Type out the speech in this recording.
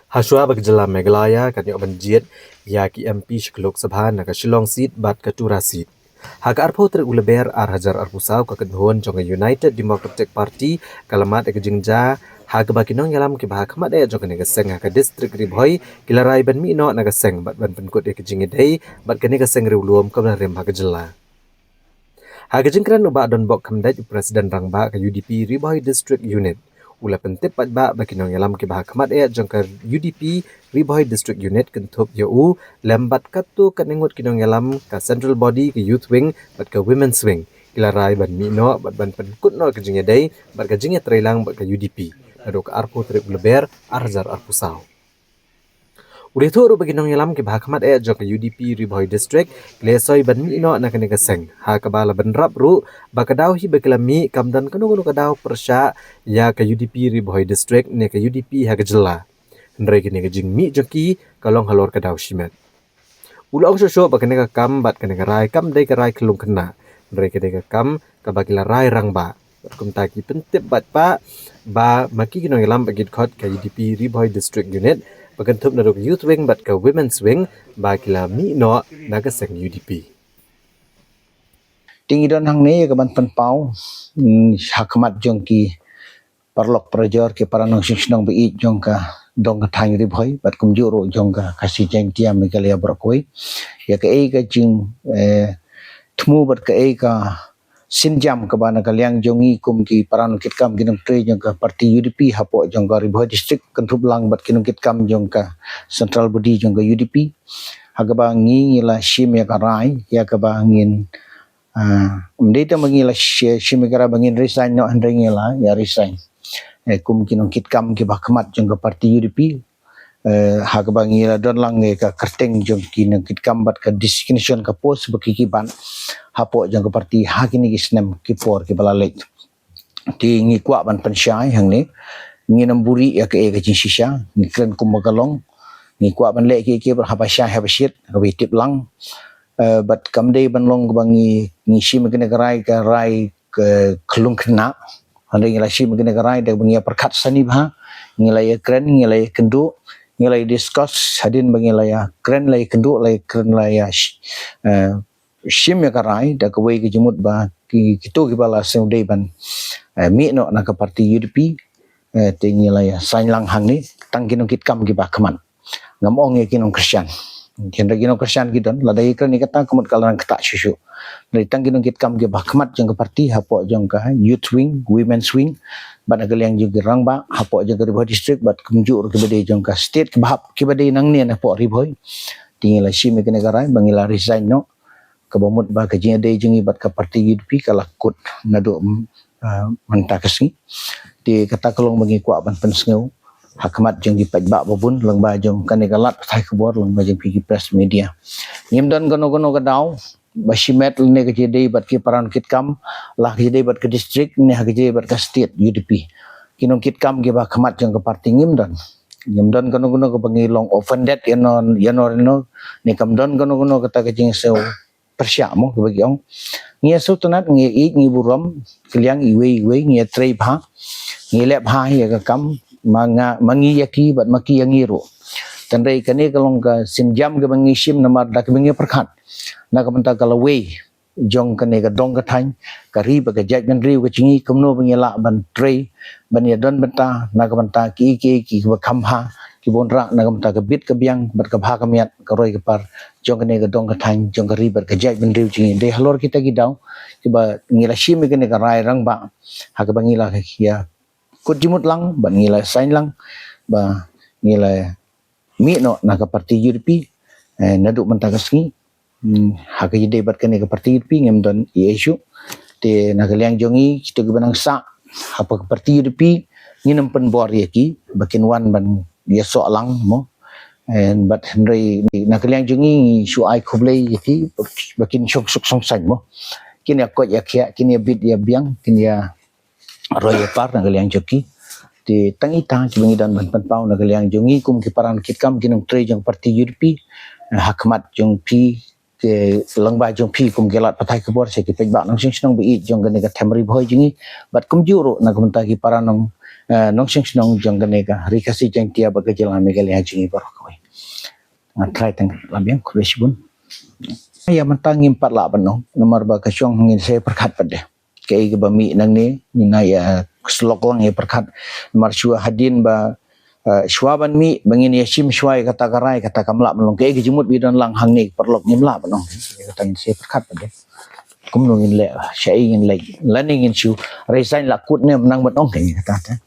Hashua Bagjala Meghalaya kan yok banjit ya ki MP Shiklok Sabha naga Shillong seat bat Katura seat. Haka arpo ter uleber ar hajar arpusau ka kedhuan jonga United Democratic Party kalamat ek jingja haka bakinong yalam ki bahak mat e jonga nega seng haka district ribhoi kilarai ban mi no naga seng bat ban penkut ek jingidei bat kanega seng riuluom kabla rem haka jela. Haka jingkran uba don bok kamdaj Presiden Rangba ka UDP ribhoi district unit. Ula pentip patba bakinong yalam ki bahak mat e jongka UDP ribhoi district unit kentup yau lembat katu kaningut kinong yalam ka central body ke youth wing bat ka women's wing kilarai ban mi no bat ban penkut no ke jingya dei bat ka jingya trailang bat ka UDP ado ka arpo trip leber arzar arpusau. Uli tu ru baginong yalam ki bahak mat e jongka UDP ribhoi district lesoi ban mi no na kanega seng ha ka bala ban rap ru bakadaw hi bakilami kamdan kanu kadaw persya ya ka UDP ribhoi district ne ka UDP ha gejela ndre kini ka jing mi joki kalong halor kadaw shimet ulong sho bakane ka kam bat kane ka rai kam dei ka rai kelung kena ndre kene ka kam ka bakila rai rangba kum taki pentip bat pa ba maki kinong yalam bagit khot ka UDP ribhoi district unit bagantup naruk youth wing bat ka women's wing bakila mi no naga seng UDP. Tinggi don hang ni ke ban penpau hakmat jong ki parlok prajor ke paranong sing bi jong ka dong ka thang ri bhoi bat kum juro jong ka kasi jeng tiam me kalia brokoi ya ke ei ka jing thmu bat ke ei ka sinjam ka bana ka liang jongi kum ki paranong kit kam ginong tre jong ka parti UDP hapo jong ka ri bhoi district kentup lang bat kinong kit kam jong ka central body jong ka UDP hagaba ngi la shim ya ka rai ya ka ba ngin data mangila shimigara bangin resign no handringila ya resign kum kinong kitkam ki bakmat jong ka parti UDP hak bangila don lang ka kerteng jong kinong kitkam bat ka designation ka post bakikiban hapo jong ka parti hakini gisnem ki por ki balalek ti ngi kwa ban pensyai hang ni ngi namburi ya ka e ka jinsisha ngi kren kum magalong ngi kwa ban lek ki berhabasya habashit habi tip lang bat kamdei ban long bangi ngisi megene garai ka rai ke kelung kena handai ngila shi megene garai da bangi perkat sani bha ngila ya kren ngila ya kendu ngila discuss hadin bangi la ya kren la kendu la kren la ya shim ya garai da ka wei ke jemut ba ki kitu ki bala sem dei ban mi no na ka parti UDP te ngila ya sain lang hang ni tang kinong kitkam ki ba kaman ngamong ye kinong Christian Kenda gino Christian gidon ladai kan ni kata kumut kalan kata susu dari tang gino kit kam ge bakmat jong ka parti hapo jong ka youth wing women's wing bat agal yang jong gerang ba hapo jong ka riboi district bat kumjur ke bade jong ka state ke bahap ke bade nang ni hapo riboi tinggal si me kene garai bangila resign no ka bomut ba ka jing de jong bat ka parti UDP kala kut nado mentakasi di kata kelong bagi kwa ban pensngeu hakmat jong di pajbak babun lang ba jong kanegalat thai khobor lang ba jong pigi press media ngimdan gono kadaw basimet ne ke jede bat ki paran kitkam lah jede bat ke district ne ha jede bat ke state UDP kinong kitkam ge ba khmat jong ke parti ngimdan gono ke bangilong offended yanon no ne kamdon gono kata ke jing seu persya mo ke bagi ong ngia su tunat ngi buram kiliang iwe ngia trei bha ngi lep ha ya ka kam mangi yaki bat maki yang iru tandai kane kalong ka sinjam ke bangi sim namar dak bangi perkhat na ka menta kala we jong kane ka dong ka thain ka ri ba ka judgment riu ka chingi kumno bangi la ban trei ban ya don benta na ka menta ki ba khamha ki bonra na ka menta ka bit ka biang bat ka bha ka miat ka roi ka par jong kane ka dong ka thain jong ka ri ba ka judgment riu chingi de halor kita ki daw ki ba ngila sim kane ka rai rang ba ha ka bangi la ka ya kut jimut lang ban ngila sign lang ba ngila mi no na ka parti UDP nadu mentagasngi ha ka jide bat kane ka parti UDP ngem don issue te na ka liang jongi kita banang sa apa ka parti UDP nginam pen bor yaki bakin wan ban dia so lang mo and but henry na ka liang jongi su ai khoblei yaki bakin sok song sang mo kini akot yakya kini bit ya biang kini ya roy par na galiang joki di tangita kibangi dan ban pau na galiang jongi kum ki paran kitkam kinong tre jong parti UDP hakmat jong pi ke langba jong pi kum gelat patai kebor se ke pejbak nong sing snong bi jong gane ka temri boy jingi bat kum juro na kum ta ki para nong nong sing snong jong gane ka rikasi jeng tia ba ke jelang me gale jingi bar ko ngatrai tang lambiang kuresbun ya mentang impat la benong nomor ba ka syong ngin se perkat pade ke ge ba mi nang ni na ya slok lang ya perkat nomor shua hadin ba Shwaban mi bangin yashim shwai kata karai kata kamla melong ke jemut bidan lang hang ni perlok nyimla benong kata se perkat pade kum nungin le syai ngin le laning ngin shu resign la kut ne menang benong ke kata